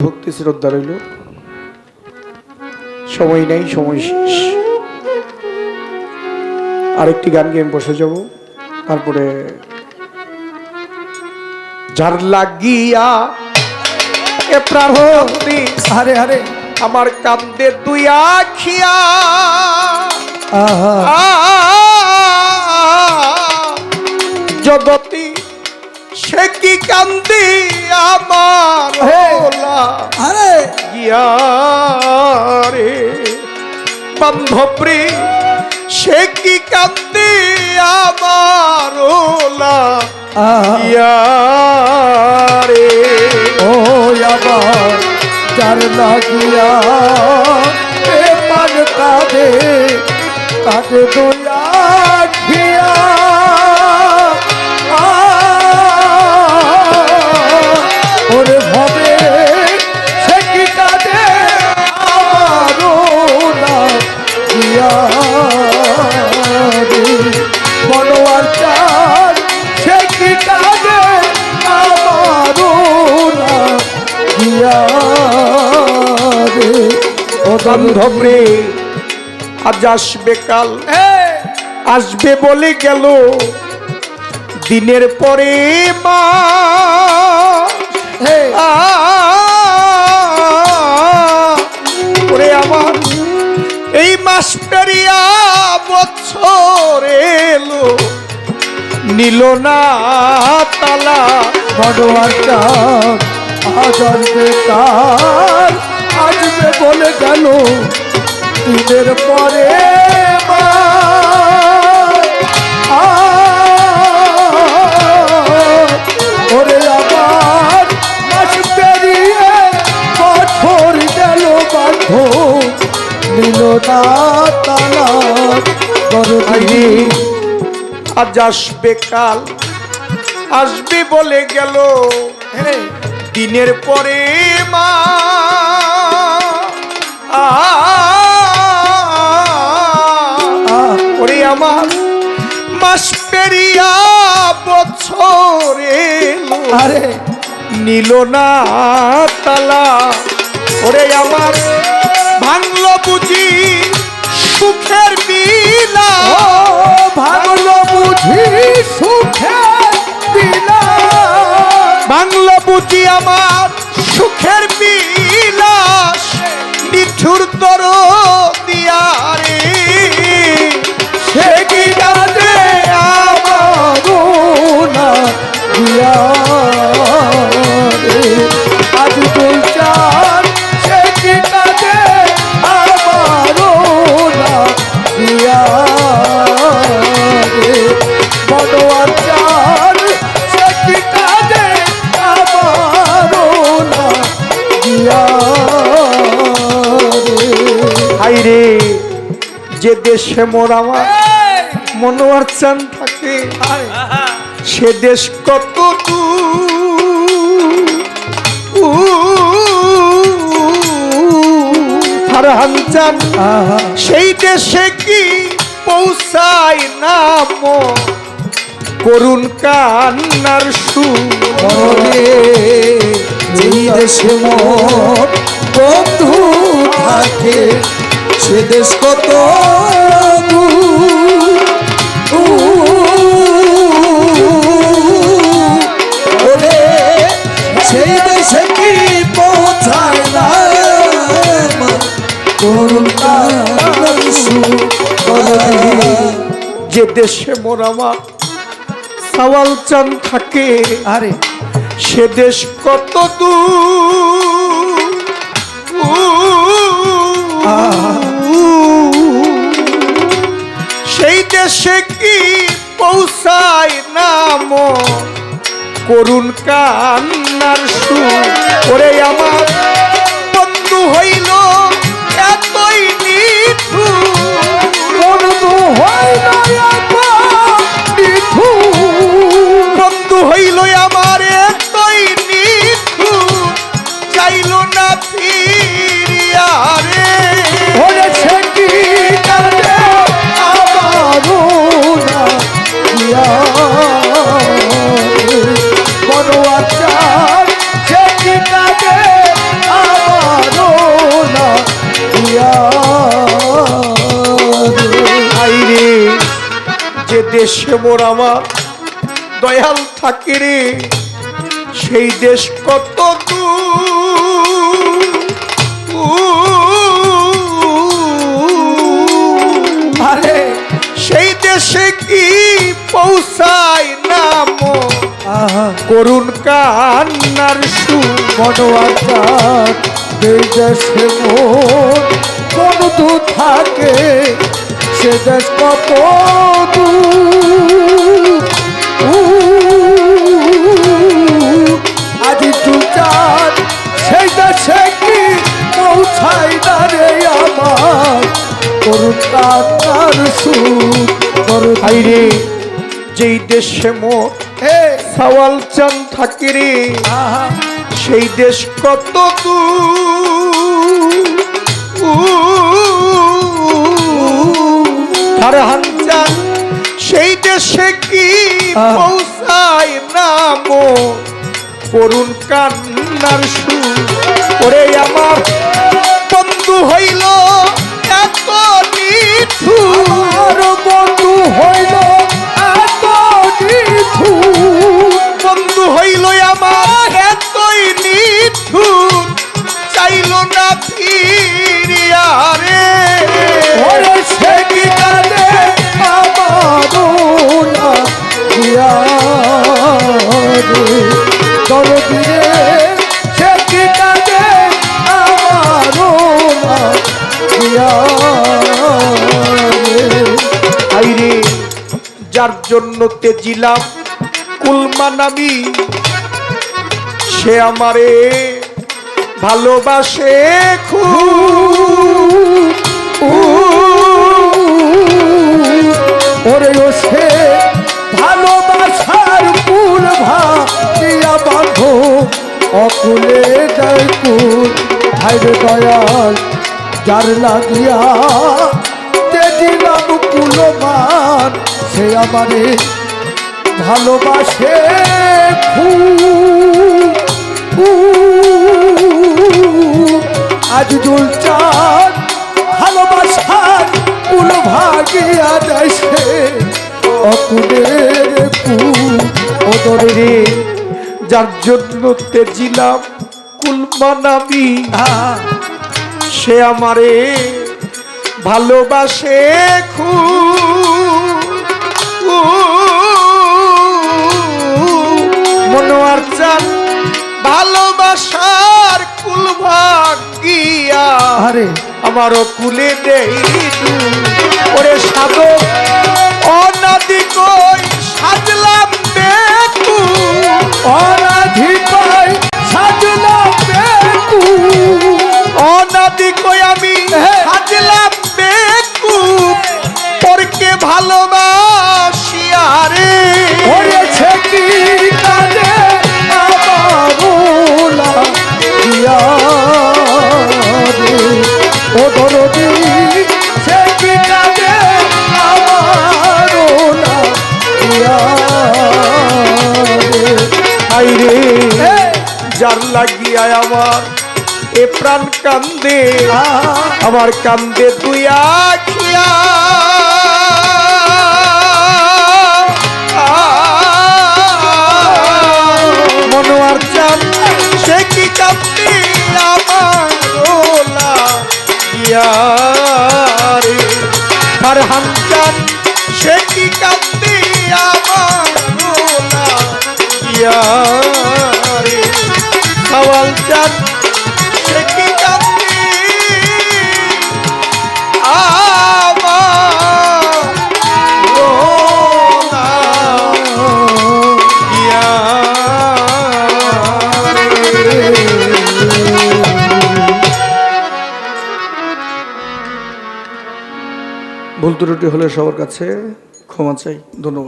ভক্তি শ্রদ্ধা রইল। সময় নেই, সময় শেষ। আরেকটি গান গেয়ে বসে যাব, তারপরে যার লাগিয়া এ প্রাণী আরে আরে আমার কান্দে দুই আখিয়া জগতি সে কি কান্দি আমার হোলা আরে গিয়ারে বান্ধবী সে কি কান্দি আমার হোলা গিয়ারে ও আবার যার লাগিয়া মান কাঁদে কাঁদে দোয়া খিয়া ওরে ভাবে সে কি কাঁদে আমারও লাগিয়া বনোয়ার চার সে কি কাঁদে আমারও লাগিয়া ও বান্ধবী আজ আসবে কাল আসবে বলে গেল দিনের পরে মা ওরে আমার এই মাস পেরিয়া বছর এলো নিল না তালা ভগবান চাঁদ আজ আসবে কাল আসবে বলে গেল দিনের পরে মা ওরে আবার মাস পেরিয়ে বছর গেল বাধ্য নিল না তালা গরবি আজ আসবে কাল আসবে বলে গেল দিনের পরে মা ওরে আমার মাস পেরিয়া বছর এলো আরে নিল না তালা ওরে আমার ভাঙলো বুঝি সুখের বিলা ভাঙলো বুঝি সুখের বিলা ভাঙলো বুঝি আমার সুখের বিলাস নিঠুর তর দিয়ারে সে কি কাঁদে আমারও না দিয়া রে। আজ তুই চান সে কি কাঁদে আমারও না দিয়া রে। বনোয়ার চান সে কি কাঁদে আমারও না দিয়া রে। হাইরে যে দেশে মোর আমার মনোয়ার চান থাকে সে দেশ কত ফারহান চান সেই দেশে কি পৌঁছায় না করুণ কান্নার সুর যেই দেশে মোর বন্ধু থাকে সে দেশ কত ওরে সেই দেশে কি পৌঁছায় না করুণ কান্নার সুর যে দেশে মোর আমার সওয়াল চান থাকে আরে সে দেশ কত সেই দেশে কি পৌঁছায় নাম করুণ কান্নার সুর ওরে আমার বন্ধু হইল এতই নিঠুর বন্ধু হইল বন্ধু হইল আমার এতই নিঠুর চাইল না ফিরিয়া রে ওরে সে কি কাঁদে আমারও না দিয়া রে। বনোয়ার চাঁদ সে কি কাঁদে দেশে মোর আমার দয়াল থাকে রে, সেই দেশ কত আরে সেই দেশে কি পৌঁছায় না মোর আহা করুণ কান্নার সুর। মনোয়ার এই দেশে মন কোন দূর থাকে, সে দেশ কত দূর। আজি তুচার সেই দেশে কি পৌঁছাই না রে আমার করুণ কান্নার সুর। আইরে যেই দেশে মোর সওয়াল চান থাকে রে, আহা সেই দেশ কত ফারহান চান সেই দেশে কি পৌঁছায় না মোর করুণ কান্নার সুর। ওরে আমার বন্ধু হইল এত নিঠুর, আর বন্ধু হইল এত নিঠুর। বন্ধু হইল আমার এতই নিঠুর, চাইল না ফিরিয়া রে। ওরে সে কি কাঁদে আমার না দিয়া রে দরদি রে, সে কি কাঁদে আমার না দিয়া রে। আইরে যার জন্য তেজিলাম কুলমানামি, সে আমারে ভালোবাসে খুব। ওরে ও সে ভালোবাসার কুল ভাইয়া বাঁধো অকুলে যায় কুল। ভাইরে দয়াল যার লাগিয়া তেজিলাম কুলমান, সে আমারে ভালোবাসে খুব। আজ দুলচাঁদ ভালোবাসার কুল ভাগিয়া দেশে অকুলের কুল। রে যার জন্য তেজিলাম কুলমানামি, সে আমারে ভালোবাসে খুব। মনোয়ার চান ভালোবাসার কুল ভাগিয়া আরে আমারও কুলে দেই ডুব। ওরে সাধক অনাদি কই সাজলাম বেকু, অনাধিকায় সাজলাম বেকু। অনাদি কই আমি সাজলাম বেকু, পরকে ভালোবাসিয়া রে। হয়েছে কি কাজে আমার ভোলা দিয়া রে ও দরদি, সে কি কাজে আমার ভোলা দিয়া রে। আইরে হে, যার লাগিয়া আমার এ প্রাণ কান্দে, আহা, আমার কান্দে তুই আখিয়া। মনোয়ার চান সে কি কান্দে আমার ওলা গিয়া রে। ফারহান চান সে কি কান্দে আমার ওলা গিয়া রে। সওয়াল চান সে কি কান্দে আমার ওলা গিয়া রে। ভুল ত্রুটি হলে সবার কাছে ক্ষমা চাই। ধন্যবাদ।